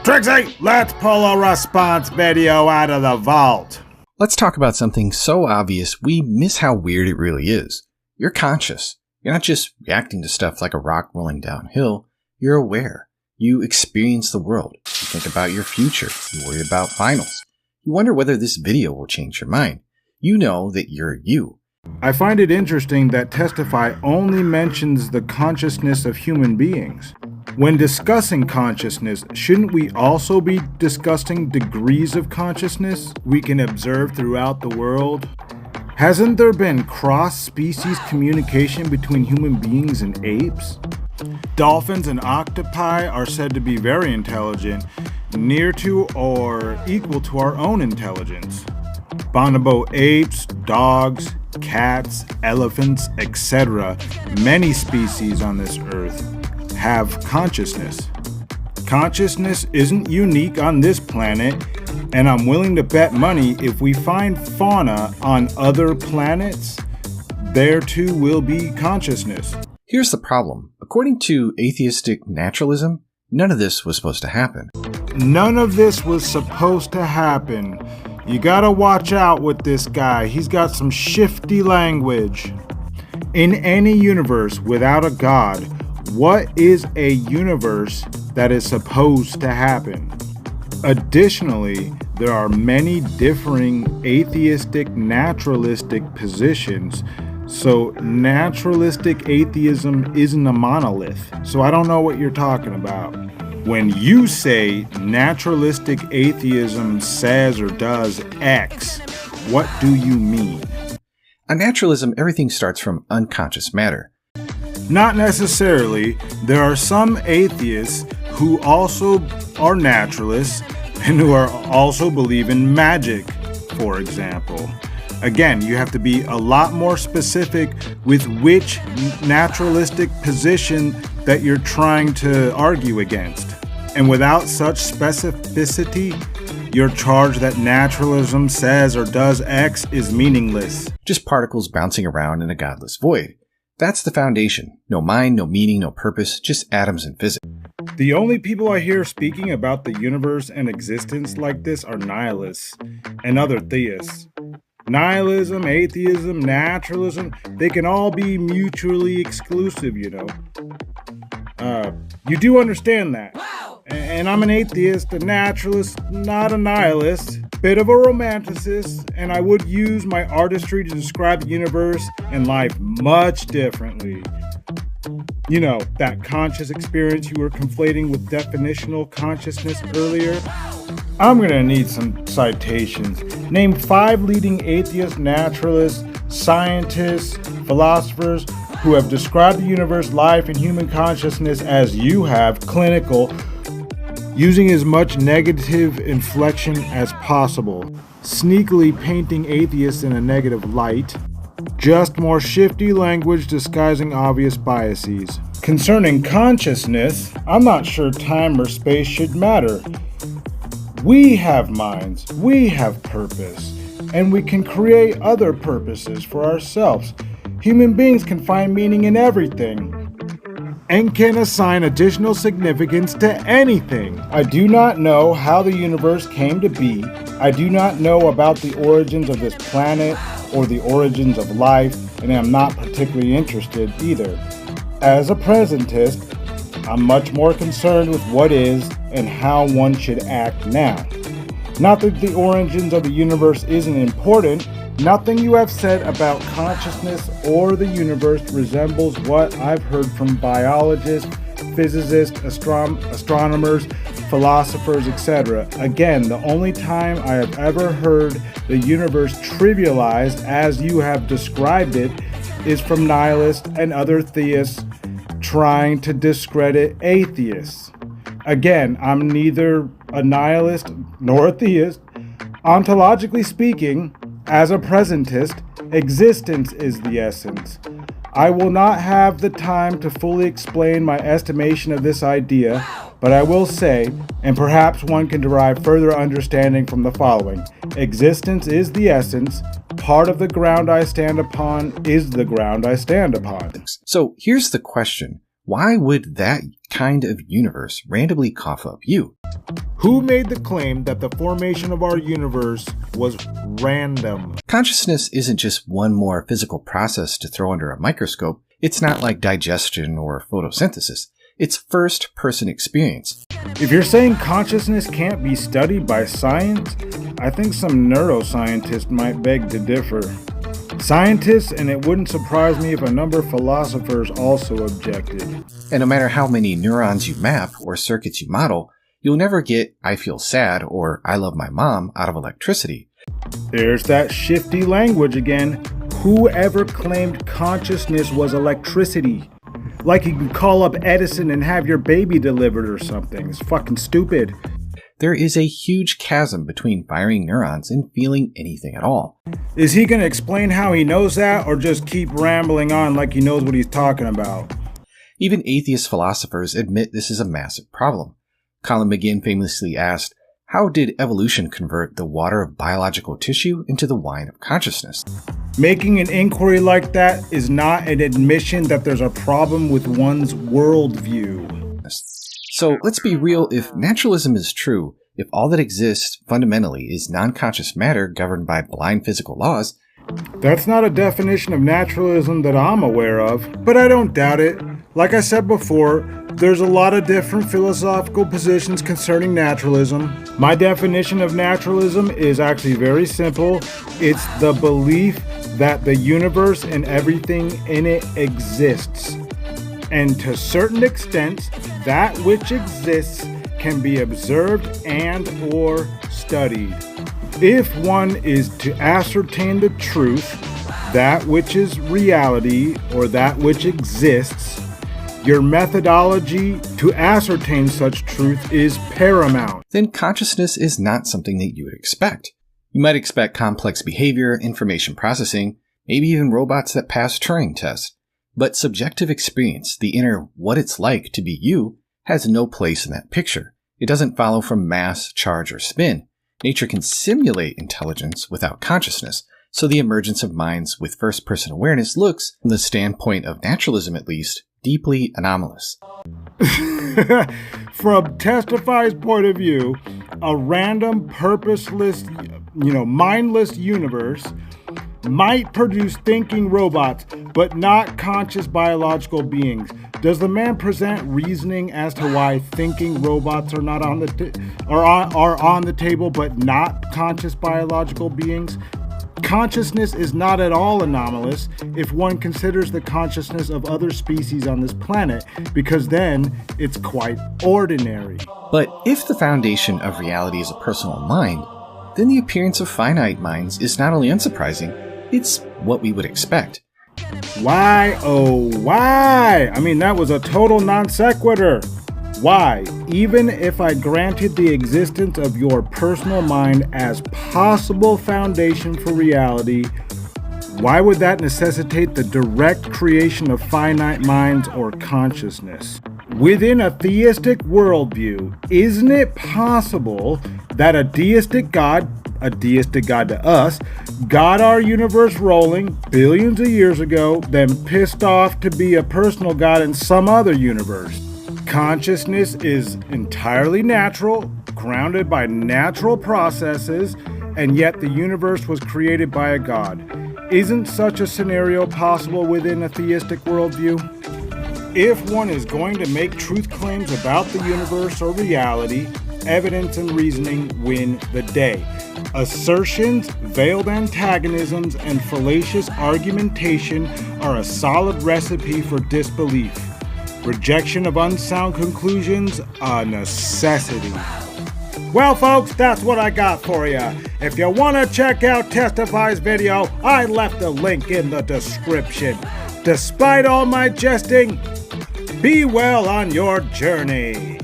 Trixie, let's pull a response video out of the vault. Let's talk about something so obvious we miss how weird it really is. You're conscious. You're not just reacting to stuff like a rock rolling downhill. You're aware. You experience the world. You think about your future. You worry about finals. You wonder whether this video will change your mind. You know that you're you. I find it interesting that Testify only mentions the consciousness of human beings. When discussing consciousness, shouldn't we also be discussing degrees of consciousness we can observe throughout the world? Hasn't there been cross-species communication between human beings and apes? Dolphins and octopi are said to be very intelligent, near to or equal to our own intelligence. Bonobo apes, dogs, cats, elephants, etc., many species on this earth have consciousness. Consciousness isn't unique on this planet, and I'm willing to bet money if we find fauna on other planets, there too will be consciousness. Here's the problem. According to atheistic naturalism, none of this was supposed to happen. None of this was supposed to happen. You gotta watch out with this guy. He's got some shifty language. In any universe without a god, what is a universe that is supposed to happen? Additionally, there are many differing atheistic naturalistic positions, so naturalistic atheism isn't a monolith. So I don't know what you're talking about. When you say naturalistic atheism says or does X, what do you mean? On naturalism, everything starts from unconscious matter. Not necessarily. There are some atheists who also are naturalists and who are also believe in magic, for example. Again, you have to be a lot more specific with which naturalistic position that you're trying to argue against. And without such specificity, your charge that naturalism says or does X is meaningless. Just particles bouncing around in a godless void. That's the foundation. No mind, no meaning, no purpose, just atoms and physics. The only people I hear speaking about the universe and existence like this are nihilists and other theists. Nihilism, atheism, naturalism, they can all be mutually exclusive, you know. You do understand that. And I'm an atheist, a naturalist, not a nihilist, bit of a romanticist, and I would use my artistry to describe the universe and life much differently. You know, that conscious experience you were conflating with definitional consciousness earlier. I'm gonna need some citations. Name 5 leading atheist naturalists, scientists, philosophers who have described the universe, life, and human consciousness as you have, clinical, using as much negative inflection as possible, sneakily painting atheists in a negative light, just more shifty language disguising obvious biases. Concerning consciousness, I'm not sure time or space should matter. We have minds, we have purpose, and we can create other purposes for ourselves. Human beings can find meaning in everything and can assign additional significance to anything. I do not know how the universe came to be. I do not know about the origins of this planet or the origins of life, and I'm not particularly interested either. As a presentist, I'm much more concerned with what is and how one should act now. Not that the origins of the universe isn't important. Nothing you have said about consciousness or the universe resembles what I've heard from biologists, physicists, astronomers, philosophers, etc. Again, the only time I have ever heard the universe trivialized as you have described it is from nihilists and other theists trying to discredit atheists. Again, I'm neither a nihilist nor a theist. Ontologically speaking, as a presentist, existence is the essence. I will not have the time to fully explain my estimation of this idea, but I will say, and perhaps one can derive further understanding from the following. Existence is the essence. Part of the ground I stand upon is the ground I stand upon. So here's the question. Why would that kind of universe randomly cough up you? Who made the claim that the formation of our universe was random? Consciousness isn't just one more physical process to throw under a microscope. It's not like digestion or photosynthesis. It's first-person experience. If you're saying consciousness can't be studied by science, I think some neuroscientists might beg to differ. Scientists, and it wouldn't surprise me if a number of philosophers also objected. And no matter how many neurons you map or circuits you model, you'll never get "I feel sad" or "I love my mom" out of electricity. There's that shifty language again. Whoever claimed consciousness was electricity? Like you can call up Edison and have your baby delivered or something. It's fucking stupid. There is a huge chasm between firing neurons and feeling anything at all. Is he going to explain how he knows that, or just keep rambling on like he knows what he's talking about? Even atheist philosophers admit this is a massive problem. Colin McGinn famously asked, "How did evolution convert the water of biological tissue into the wine of consciousness?" Making an inquiry like that is not an admission that there's a problem with one's worldview. So let's be real, if naturalism is true, if all that exists fundamentally is non-conscious matter governed by blind physical laws, that's not a definition of naturalism that I'm aware of, but I don't doubt it. Like I said before, there's a lot of different philosophical positions concerning naturalism. My definition of naturalism is actually very simple. It's the belief that the universe and everything in it exists. And to certain extents, that which exists can be observed and or studied. If one is to ascertain the truth, that which is reality or that which exists, your methodology to ascertain such truth is paramount. Then consciousness is not something that you would expect. You might expect complex behavior, information processing, maybe even robots that pass Turing tests. But subjective experience, the inner what it's like to be you, has no place in that picture. It doesn't follow from mass, charge, or spin. Nature can simulate intelligence without consciousness, so the emergence of minds with first-person awareness looks, from the standpoint of naturalism at least, deeply anomalous. From Testify's point of view, a random, purposeless, mindless universe might produce thinking robots, but not conscious biological beings. Does the man present reasoning as to why thinking robots are not on the table, but not conscious biological beings? Consciousness is not at all anomalous if one considers the consciousness of other species on this planet, because then it's quite ordinary. But if the foundation of reality is a personal mind, then the appearance of finite minds is not only unsurprising, it's what we would expect. Why, oh why? I mean, that was a total non sequitur. Why? Even if I granted the existence of your personal mind as possible foundation for reality, why would that necessitate the direct creation of finite minds or consciousness? Within a theistic worldview, isn't it possible that a deistic God to us, got our universe rolling billions of years ago, then pissed off to be a personal God in some other universe? Consciousness is entirely natural, grounded by natural processes, and yet the universe was created by a God. Isn't such a scenario possible within a theistic worldview? If one is going to make truth claims about the universe or reality, evidence and reasoning win the day. Assertions, veiled antagonisms, and fallacious argumentation are a solid recipe for disbelief. Rejection of unsound conclusions, a necessity. Well, folks, that's what I got for you. If you want to check out Testify's video, I left a link in the description. Despite all my jesting, be well on your journey.